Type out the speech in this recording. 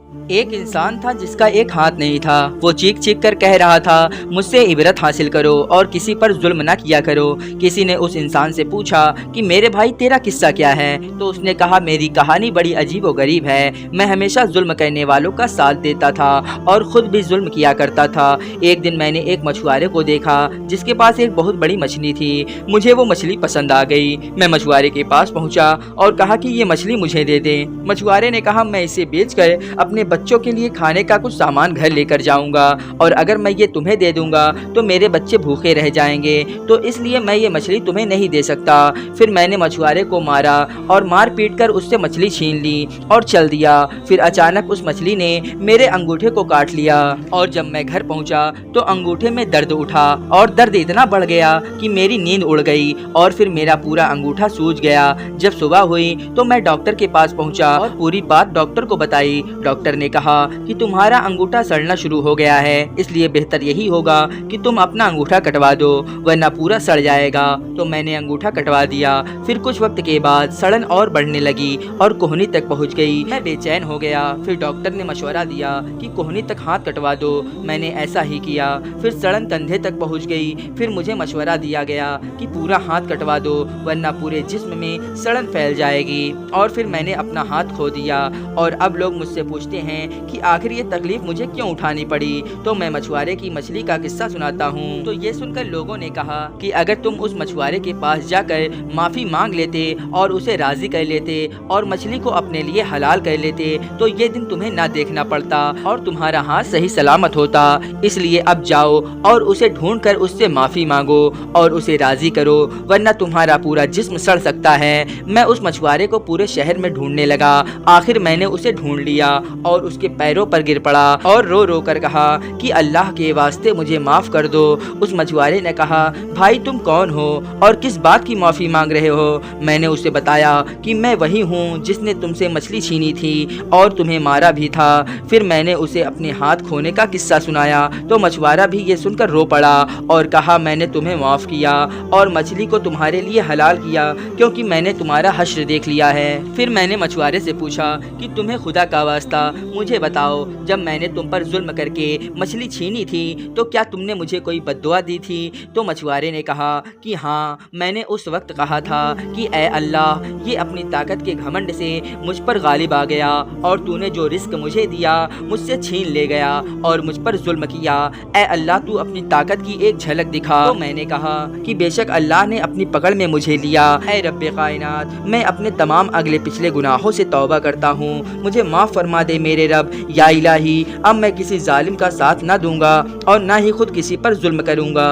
ایک انسان تھا جس کا ایک ہاتھ نہیں تھا۔ وہ چیخ چیخ کر کہہ رہا تھا، مجھ سے عبرت حاصل کرو اور کسی پر ظلم نہ کیا کرو۔ کسی نے اس انسان سے پوچھا کہ میرے بھائی تیرا قصہ کیا ہے؟ تو اس نے کہا، میری کہانی بڑی عجیب و غریب ہے۔ میں ہمیشہ ظلم کرنے والوں کا ساتھ دیتا تھا اور خود بھی ظلم کیا کرتا تھا۔ ایک دن میں نے ایک مچھوارے کو دیکھا جس کے پاس ایک بہت بڑی مچھلی تھی۔ مجھے وہ مچھلی پسند آ گئی۔ میں مچھوارے کے پاس پہنچا اور کہا کہ یہ مچھلی مجھے دے دیں۔ مچھوارے نے کہا، میں اسے بیچ کر اپنے بچوں کے لیے کھانے کا کچھ سامان گھر لے کر جاؤں گا، اور اگر میں یہ تمہیں دے دوں گا تو میرے بچے بھوکے رہ جائیں گے، تو اس لیے میں یہ مچھلی تمہیں نہیں دے سکتا۔ پھر میں نے مچھوارے کو مارا اور مار پیٹ کر اس سے مچھلی چھین لی اور چل دیا۔ پھر اچانک اس مچھلی نے میرے انگوٹھے کو کاٹ لیا، اور جب میں گھر پہنچا تو انگوٹھے میں درد اٹھا، اور درد اتنا بڑھ گیا کہ میری نیند اڑ گئی اور پھر میرا پورا انگوٹھا سوج گیا۔ جب صبح ہوئی تو میں ڈاکٹر کے پاس پہنچا اور پوری بات ڈاکٹر کو بتائی۔ ڈاکٹر نے کہا کہ تمہارا انگوٹھا سڑنا شروع ہو گیا ہے، اس لیے بہتر یہی ہوگا کہ تم اپنا انگوٹھا کٹوا دو، ورنہ پورا سڑ جائے گا۔ تو میں نے انگوٹھا کٹوا دیا۔ پھر کچھ وقت کے بعد سڑن اور بڑھنے لگی اور کوہنی تک پہنچ گئی۔ میں بے چین ہو گیا۔ پھر ڈاکٹر نے مشورہ دیا کہ کوہنی تک ہاتھ کٹوا دو۔ میں نے ایسا ہی کیا۔ پھر سڑن کندھے تک پہنچ گئی۔ پھر مجھے مشورہ دیا گیا کہ پورا ہاتھ کٹوا دو، ورنہ پورے جسم میں سڑن پھیل جائے گی۔ اور پھر میں نے اپنا ہاتھ کھو دیا، اور اب لوگ مجھ سے پوچھتے ہیں کہ آخر یہ تکلیف مجھے کیوں اٹھانی پڑی؟ تو میں مچھوارے کی مچھلی کا قصہ سناتا ہوں۔ تو یہ سن کر لوگوں نے کہا کہ اگر تم اس مچھوارے کے پاس جا کر معافی مانگ لیتے اور اسے راضی کر لیتے اور مچھلی کو اپنے لیے حلال کر لیتے تو یہ دن تمہیں نہ دیکھنا پڑتا اور تمہارا ہاتھ صحیح سلامت ہوتا۔ اس لیے اب جاؤ اور اسے ڈھونڈ کر اس سے معافی مانگو اور اسے راضی کرو، ورنہ تمہارا پورا جسم سڑ سکتا ہے۔ میں اس مچھوارے کو پورے شہر میں ڈھونڈنے لگا۔ آخر میں نے اسے ڈھونڈ لیا اور اس کے پیروں پر گر پڑا اور رو رو کر کہا کہ اللہ کے واسطے مجھے معاف کر دو۔ اس مچھوارے نے کہا، بھائی تم کون ہو اور کس بات کی معافی مانگ رہے ہو؟ میں نے اسے بتایا کہ میں وہی ہوں جس نے تم سے مچھلی چھینی تھی اور تمہیں مارا بھی تھا۔ پھر میں نے اسے اپنے ہاتھ کھونے کا قصہ سنایا تو مچھوارا بھی یہ سن کر رو پڑا اور کہا، میں نے تمہیں معاف کیا اور مچھلی کو تمہارے لیے حلال کیا کیونکہ میں نے تمہارا حشر دیکھ لیا ہے۔ پھر میں نے مچھوارے سے پوچھا کہ تمہیں خدا کا واسطہ مجھے بتاؤ، جب میں نے تم پر ظلم کر کے مچھلی چھینی تھی تو کیا تم نے مجھے کوئی بد دعا دی تھی؟ تو مچھوارے نے کہا کہ ہاں، میں نے اس وقت کہا تھا کہ اے اللہ، یہ اپنی طاقت کے گھمنڈ سے مجھ پر غالب آ گیا اور تو نے جو رزق مجھے دیا مجھ سے چھین لے گیا اور مجھ پر ظلم کیا۔ اے اللہ، تو اپنی طاقت کی ایک جھلک دکھا۔ تو میں نے کہا کہ بے شک اللہ نے اپنی پکڑ میں مجھے لیا۔ اے رب کائنات، میں اپنے تمام اگلے پچھلے گناہوں سے توبہ کرتا ہوں، مجھے معاف فرما دے میرے رب۔ یا الہی، اب میں کسی ظالم کا ساتھ نہ دوں گا اور نہ ہی خود کسی پر ظلم کروں گا۔